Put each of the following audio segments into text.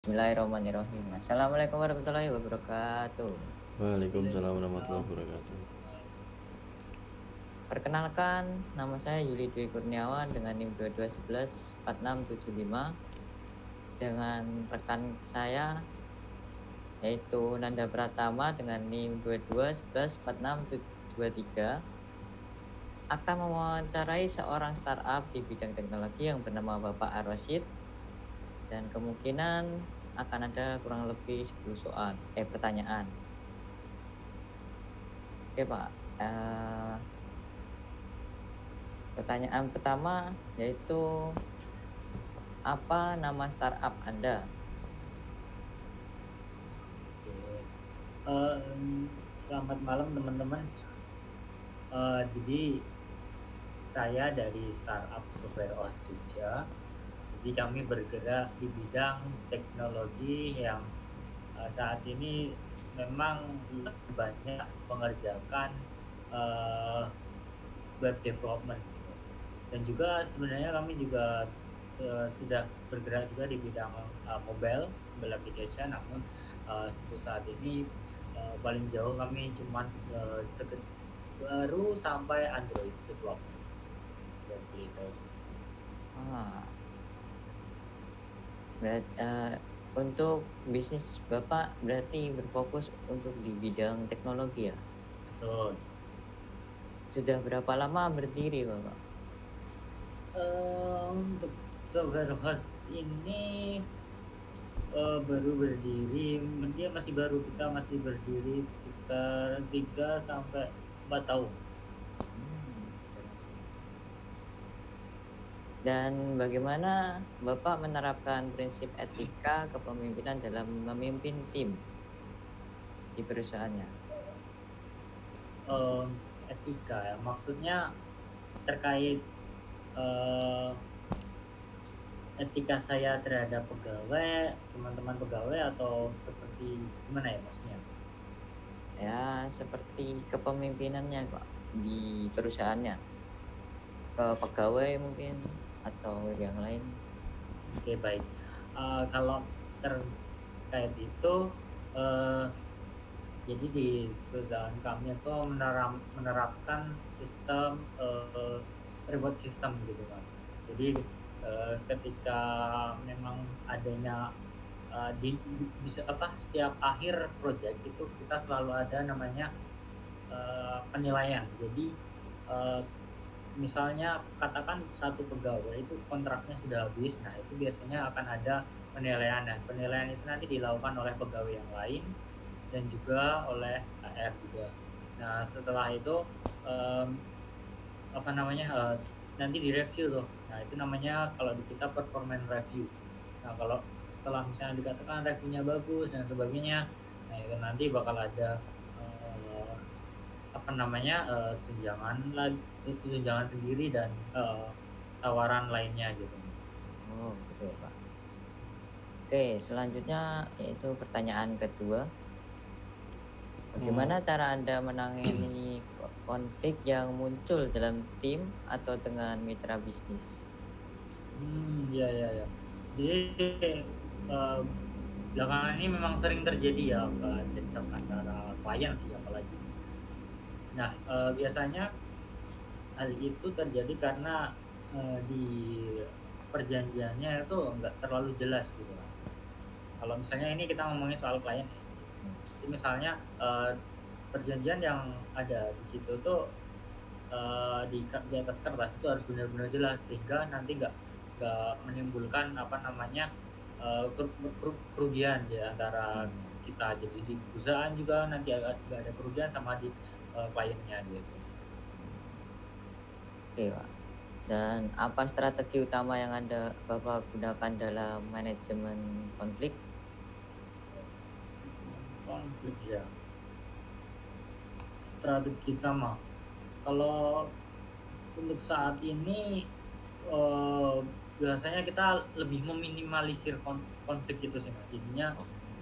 Bismillahirrahmanirrahim. Assalamualaikum warahmatullahi wabarakatuh. Waalaikumsalam warahmatullahi wabarakatuh. Perkenalkan, nama saya Yuli Dwi Kurniawan dengan NIM 22114675 dengan rekan saya yaitu Nanda Pratama dengan NIM 22114623 akan mewawancarai seorang startup di bidang teknologi yang bernama Bapak Ar-Rasyid dan kemungkinan akan ada kurang lebih 10 pertanyaan. Oke, Pak. Pertanyaan pertama yaitu apa nama startup Anda? Selamat malam teman-teman. Jadi saya dari startup Software OS Jogja. Jadi kami bergerak di bidang teknologi yang saat ini memang lebih banyak mengerjakan uh, web development gitu. Dan juga sebenarnya kami juga sudah bergerak juga di bidang mobile application, namun untuk saat ini paling jauh kami cuma baru sampai Android development seperti itu. Ah, untuk bisnis Bapak berarti berfokus untuk di bidang teknologi ya? Betul. Sudah berapa lama berdiri Bapak? Untuk software host ini baru berdiri, dia masih baru, kita masih berdiri sekitar 3 sampai 4 tahun. Dan bagaimana Bapak menerapkan prinsip etika kepemimpinan dalam memimpin tim di perusahaannya? Etika ya, maksudnya terkait uh, etika saya terhadap pegawai, teman-teman pegawai, atau seperti gimana ya maksudnya? Ya, seperti kepemimpinannya Pak di perusahaannya. Ke pegawai mungkin atau yang lain. Oke, baik. Kalau terkait itu, jadi di perusahaan kami itu menerapkan sistem reward system gitu mas. Jadi ketika memang adanya bisa setiap akhir project itu kita selalu ada namanya penilaian. Jadi misalnya katakan satu pegawai itu kontraknya sudah habis, nah itu biasanya akan ada penilaian. Nah, penilaian itu nanti dilakukan oleh pegawai yang lain dan juga oleh HR juga. Nah, setelah itu um, nanti direview tuh. Nah, itu namanya kalau di kita performance review. Nah, kalau setelah misalnya dikatakan reviewnya bagus dan sebagainya, nah itu nanti bakal ada uh, tunjangan sendiri dan tawaran lainnya gitu. Oh, gitu ya, Pak. Oke, selanjutnya yaitu pertanyaan kedua. Bagaimana cara Anda menangani konflik yang muncul dalam tim atau dengan mitra bisnis? Ya, ya, ya. Jadi uh, belakangan ini memang sering terjadi ya cekcok antara klien sih apalagi. Nah, biasanya hal itu terjadi karena di perjanjiannya itu nggak terlalu jelas gitu kan. Kalau misalnya ini kita ngomongin soal klien, jadi misalnya perjanjian yang ada di situ tuh di atas kertas itu harus benar-benar jelas sehingga nanti nggak menimbulkan kerugian di antara kita. Jadi di perusahaan juga nanti nggak ada kerugian sama di kliennya gitu. Oke, Pak. Dan apa strategi utama yang Bapak gunakan dalam manajemen konflik? Konflik ya, strategi utama kalau untuk saat ini biasanya kita lebih meminimalisir konflik itu sih mas, jadinya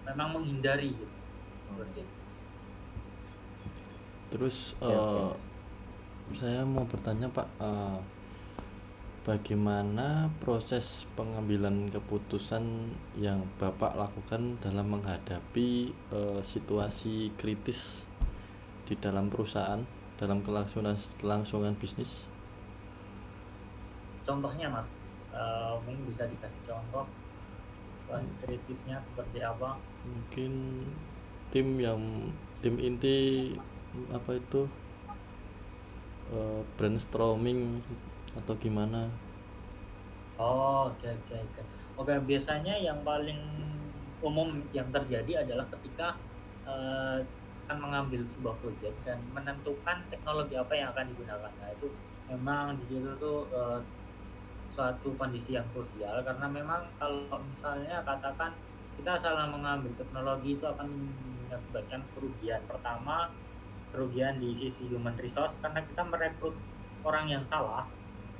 memang menghindari gitu. Terus Oke. saya mau bertanya Pak, bagaimana proses pengambilan keputusan yang Bapak lakukan dalam menghadapi situasi kritis di dalam perusahaan, dalam kelangsungan bisnis? Contohnya Mas, mungkin bisa dikasih contoh situasi kritisnya seperti apa? Mungkin tim inti apa itu brainstorming atau gimana? Oh, oke oke oke. Oke, biasanya yang paling umum yang terjadi adalah ketika, eee, akan mengambil sebuah proyek dan menentukan teknologi apa yang akan digunakan. Nah, itu memang di situ tuh, suatu kondisi yang krusial karena memang kalau misalnya katakan kita salah mengambil teknologi itu akan mengakibatkan kerugian. Pertama, kerugian di sisi human resource karena kita merekrut orang yang salah,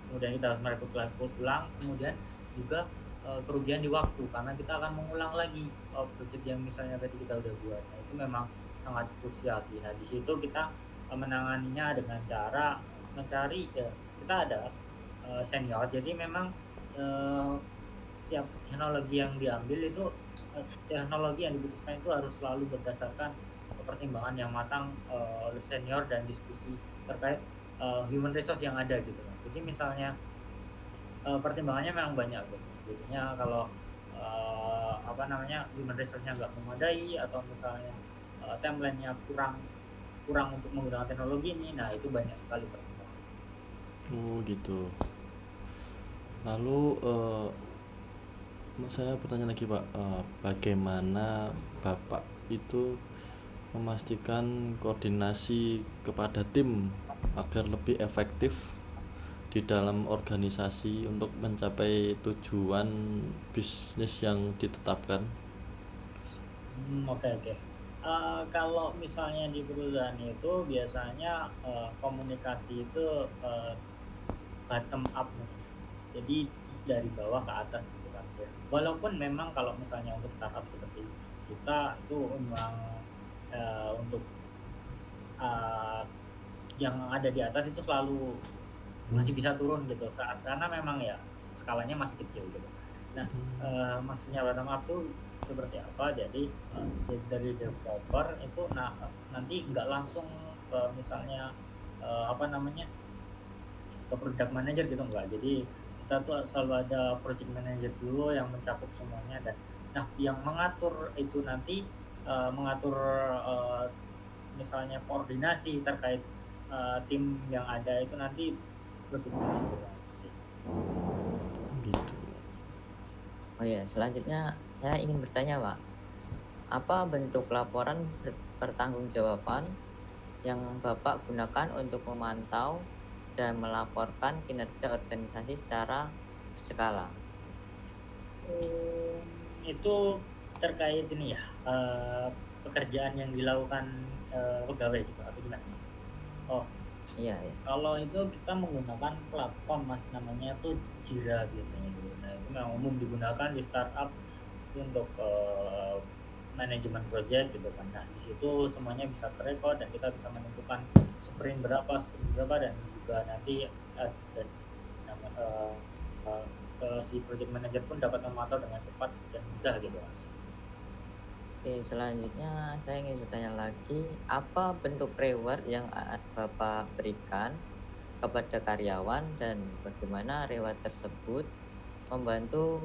kemudian kita harus merekrut ulang, kemudian juga, kerugian di waktu karena kita akan mengulang lagi, project yang misalnya tadi kita udah buat. Nah, itu memang sangat krusial sih. Nah, di situ kita, menanganinya dengan cara mencari kita ada, senior, jadi memang, eee, tiap teknologi yang diambil itu, teknologi yang diputuskan itu harus selalu berdasarkan pertimbangan yang matang, oleh senior dan diskusi terkait, human resource yang ada gitu Mas. Jadi misalnya, pertimbangannya memang banyak gitu. Jadinya kalau, apa namanya, human resource-nya nggak memadai atau misalnya, timeline-nya kurang kurang untuk menggunakan teknologi ini, nah itu banyak sekali pertimbangan. Oh gitu. Lalu saya bertanya lagi Pak, bagaimana Bapak itu memastikan koordinasi kepada tim agar lebih efektif di dalam organisasi untuk mencapai tujuan bisnis yang ditetapkan? Oke oke. Kalau misalnya di perusahaan itu biasanya, komunikasi itu, bottom up namanya. Jadi dari bawah ke atas gitu kan ya. Walaupun memang kalau misalnya untuk startup seperti kita itu memang, untuk, eee, yang ada di atas itu selalu masih bisa turun gitu karena memang ya skalanya masih kecil gitu. Nah, maksudnya bottom up tuh seperti apa, jadi, dari developer itu nanti nggak langsung ke misalnya, apa namanya, ke product manager gitu enggak. Jadi kita tuh selalu ada project manager dulu yang mencakup semuanya dan nah yang mengatur itu nanti, mengatur, eee, misalnya koordinasi terkait, tim yang ada itu nanti product manager Mas, gitu. Gitu. Oh ya, selanjutnya saya ingin bertanya, Pak. Apa bentuk laporan pertanggungjawaban yang Bapak gunakan untuk memantau dan melaporkan kinerja organisasi secara berskala? Itu terkait ini ya, pekerjaan yang dilakukan, pegawai gitu atau gimana? Oh, Iya, iya. kalau itu kita menggunakan platform Mas, namanya tuh Jira biasanya gitu. Nah, itu memang umum digunakan di startup untuk, manajemen project gitu kan. Nah, di situ semuanya bisa terekod dan kita bisa menentukan sprint berapa dan juga nanti, dan nama ke si project manager pun dapat memantau dengan cepat dan mudah gitu, Mas. Oke, selanjutnya saya ingin bertanya lagi, apa bentuk reward yang Bapak berikan kepada karyawan dan bagaimana reward tersebut membantu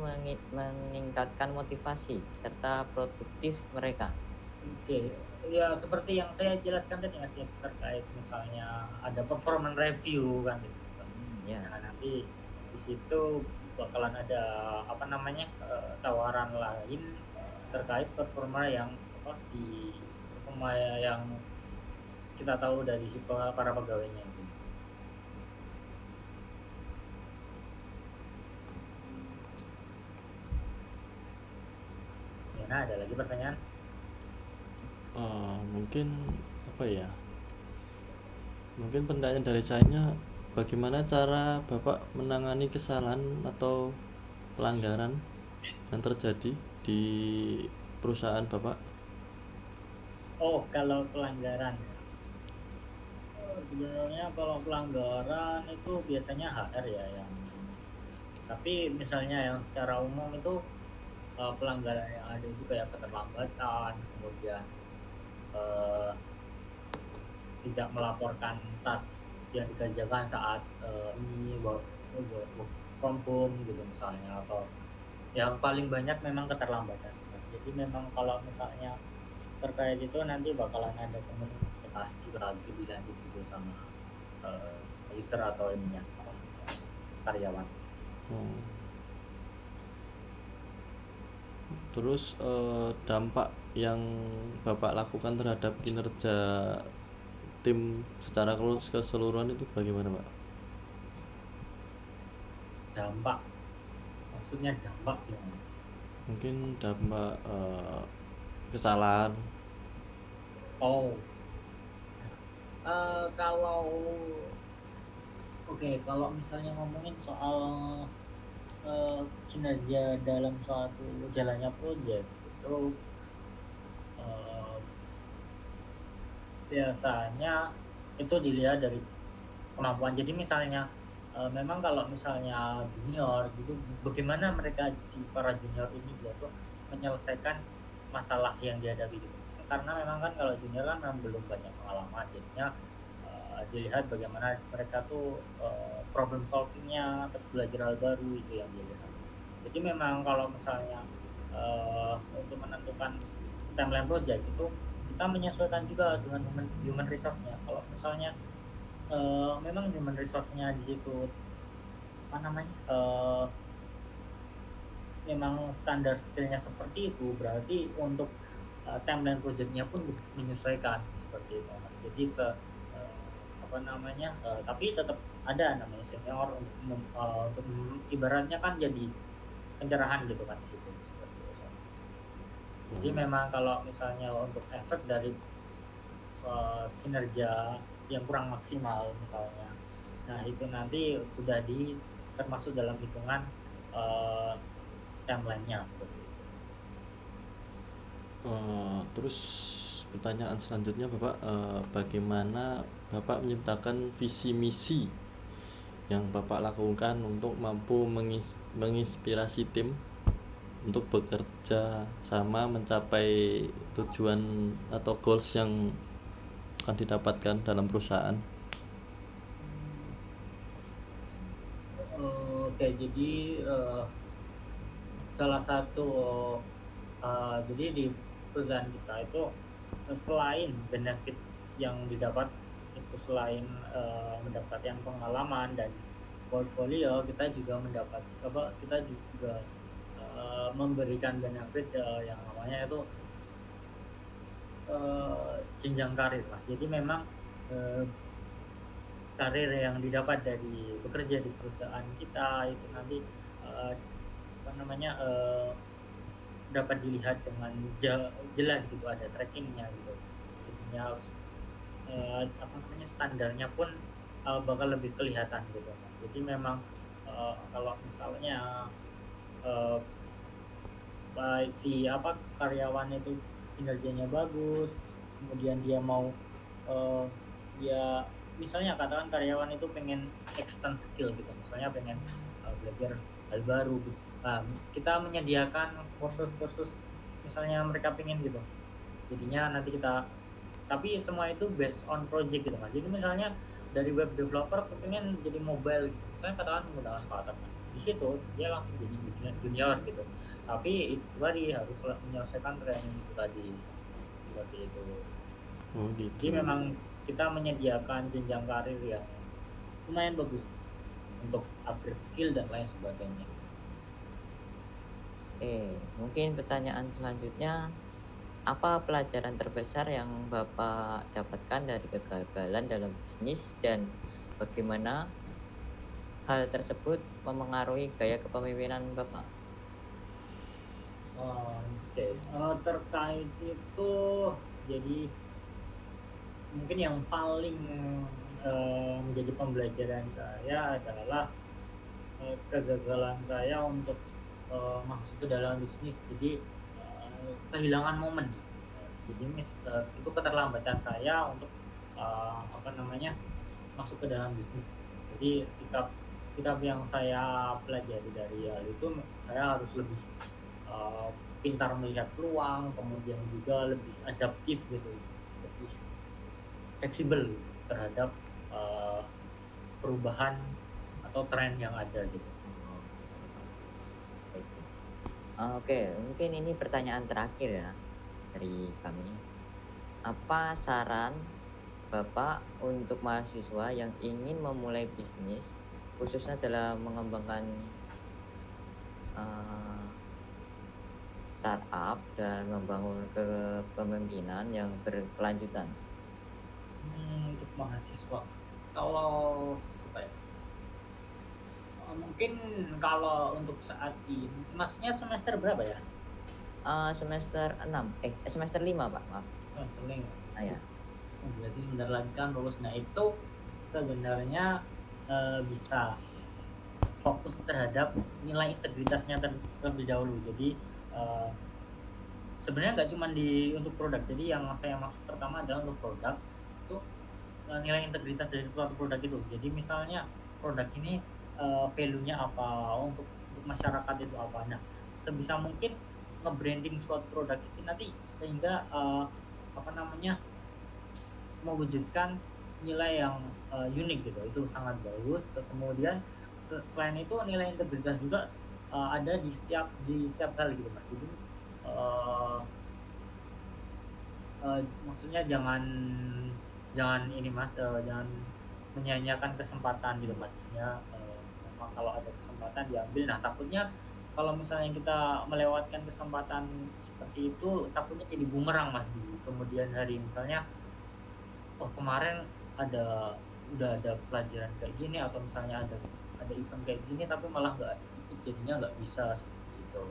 meningkatkan motivasi serta produktif mereka? Oke, ya seperti yang saya jelaskan tadi Mas ya, terkait misalnya ada performance review kan gitu kan. Ya. Nah, nanti di situ bakalan ada apa namanya, tawaran lain terkait performa yang apa, performa yang kita tahu dari si para pegawainya itu. Nah, ada lagi pertanyaan? Mungkin apa ya? Mungkin pertanyaan dari saya, bagaimana cara Bapak menangani kesalahan atau pelanggaran yang terjadi di perusahaan Bapak? Oh, kalau pelanggaran ya. Sebenarnya kalau pelanggaran itu biasanya HR ya yang Tapi misalnya yang secara umum itu pelanggaran yang ada itu kayak keterlambatan, kemudian eh, tidak melaporkan tas yang dikerjakan saat ini work from home gitu misalnya, atau yang paling banyak memang keterlambatan. Jadi memang kalau misalnya terkait itu nanti bakalan ada komunikasi lagi dilanjut gitu sama user atau ininya apa, karyawan. Oh. Terus dampak yang Bapak lakukan terhadap kinerja tim secara keseluruhan itu bagaimana, Pak? Dampak, maksudnya dampak ya mas? Mungkin dampak kesalahan. Oh, kalau kalau misalnya ngomongin soal kinerja dalam suatu jalannya proyek itu eh, biasanya itu dilihat dari kemampuan. Jadi misalnya memang kalau misalnya junior gitu, bagaimana mereka si para junior ini dia tuh menyelesaikan masalah yang dihadapi gitu. Karena memang kan kalau junior kan memang belum banyak pengalaman, jadinya dilihat bagaimana mereka tuh problem solvingnya, terus belajar hal baru itu yang dilihat. Jadi memang kalau misalnya untuk menentukan timeline project itu kita menyesuaikan juga dengan human resource-nya. Kalau misalnya memang human resource-nya di situ apa namanya memang standar skillnya seperti itu, berarti untuk timeline projectnya pun menyesuaikan seperti itu. Jadi apa namanya tapi tetap ada namanya senior untuk ibaratnya kan jadi pencerahan gitu kan di situ seperti itu. Jadi memang kalau misalnya untuk efek dari kinerja yang kurang maksimal misalnya, nah itu nanti sudah termasuk dalam hitungan timeline-nya seperti itu. Terus pertanyaan selanjutnya Bapak, bagaimana Bapak menciptakan visi misi yang Bapak lakukan untuk mampu menginspirasi tim untuk bekerja sama mencapai tujuan atau goals yang akan didapatkan dalam perusahaan? Jadi salah satu jadi di perusahaan kita itu selain benefit yang didapat itu, selain mendapatkan pengalaman dan portfolio, kita juga memberikan benefit yang namanya itu jenjang karir mas. Jadi memang karir yang didapat dari bekerja di perusahaan kita itu nanti dapat dilihat dengan jelas gitu, ada trackingnya gitu. Jadinya standarnya pun bakal lebih kelihatan gitu. Jadi memang kalau misalnya karyawan itu kinerjanya bagus, kemudian dia mau dia misalnya katakan karyawan itu pengen extend skill gitu, misalnya pengen belajar hal baru gitu. Kita menyediakan kursus-kursus misalnya mereka pengen gitu, jadinya nanti tapi semua itu based on project gitu mas. Jadi misalnya dari web developer pengen jadi mobile gitu, misalnya katakan menggunakan Flutter, di situ dia langsung jadi junior gitu, tapi itu tadi harus menyelesaikan training itu tadi seperti itu. Gitu. Jadi memang kita menyediakan jenjang karir yang lumayan bagus untuk upgrade skill dan lain sebagainya. Mungkin pertanyaan selanjutnya, apa pelajaran terbesar yang Bapak dapatkan dari kegagalan dalam bisnis dan bagaimana hal tersebut memengaruhi gaya kepemimpinan Bapak? Terkait itu, jadi mungkin yang paling menjadi pembelajaran saya adalah kegagalan saya untuk masuk ke dalam bisnis. Jadi kehilangan momen. Jadi itu keterlambatan saya untuk masuk ke dalam bisnis. Jadi sikap sikap yang saya pelajari dari hal itu, saya harus lebih pintar melihat peluang, kemudian juga lebih adaptif gitu, lebih fleksibel gitu terhadap eh, perubahan atau tren yang ada gitu. Oh, oke, Pak. Baik, baik. Oke, mungkin ini pertanyaan terakhir ya dari kami. Apa saran Bapak untuk mahasiswa yang ingin memulai bisnis, khususnya dalam mengembangkan eh, startup dan membangun kepemimpinan yang berkelanjutan? Untuk mahasiswa, kalau apa ya, mungkin kalau untuk saat ini, Masnya semester berapa ya? Semester 6, semester 5 Pak, maaf. Semester 5. Ya. Oh, berarti sebentar lagi kan lulus. Nah, itu sebenarnya bisa fokus terhadap nilai integritasnya terlebih dahulu. Jadi sebenarnya nggak cuma untuk produk. Jadi yang saya maksud pertama adalah untuk produk itu nilai integritas dari suatu produk itu. Jadi misalnya produk ini value-nya apa, untuk masyarakat itu apa. Nah, sebisa mungkin nge-branding suatu produk itu nanti sehingga apa namanya, mewujudkan nilai yang unik gitu, itu sangat bagus. Kemudian selain itu nilai integritas juga ada di setiap hal gitu Mas. Jadi eee maksudnya jangan jangan ini Mas, jangan menyia-nyiakan kesempatan gitu Mas. Maksudnya memang kalau ada kesempatan diambil. Nah, takutnya kalau misalnya kita melewatkan kesempatan seperti itu, takutnya jadi bumerang Mas di kemudian hari. Misalnya, oh kemarin ada udah ada pelajaran kayak gini, atau misalnya ada event kayak gini tapi malah nggak ikut, jadinya nggak bisa seperti itu.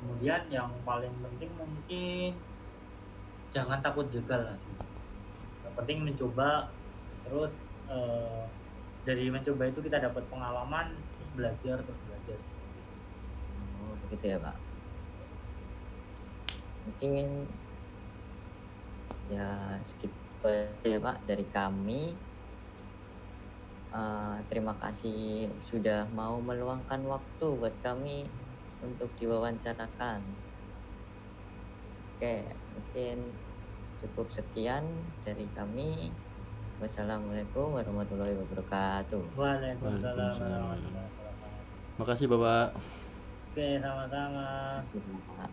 Kemudian yang paling penting mungkin jangan takut gagal lah sih. Yang penting mencoba, terus dari mencoba itu kita dapat pengalaman, terus belajar seperti itu. Oh, begitu ya Pak. Mungkin ya segitu aja ya Pak dari kami. Terima kasih sudah mau meluangkan waktu buat kami untuk diwawancarakan. Oke, mungkin cukup sekian dari kami. Wassalamualaikum warahmatullahi wabarakatuh. Waalaikumsalam Waalaikumsalam. warahmatullahi wabarakatuh. Makasih Bapak. Oke, sama-sama. Terima kasih, Pak.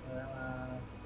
Sama-sama.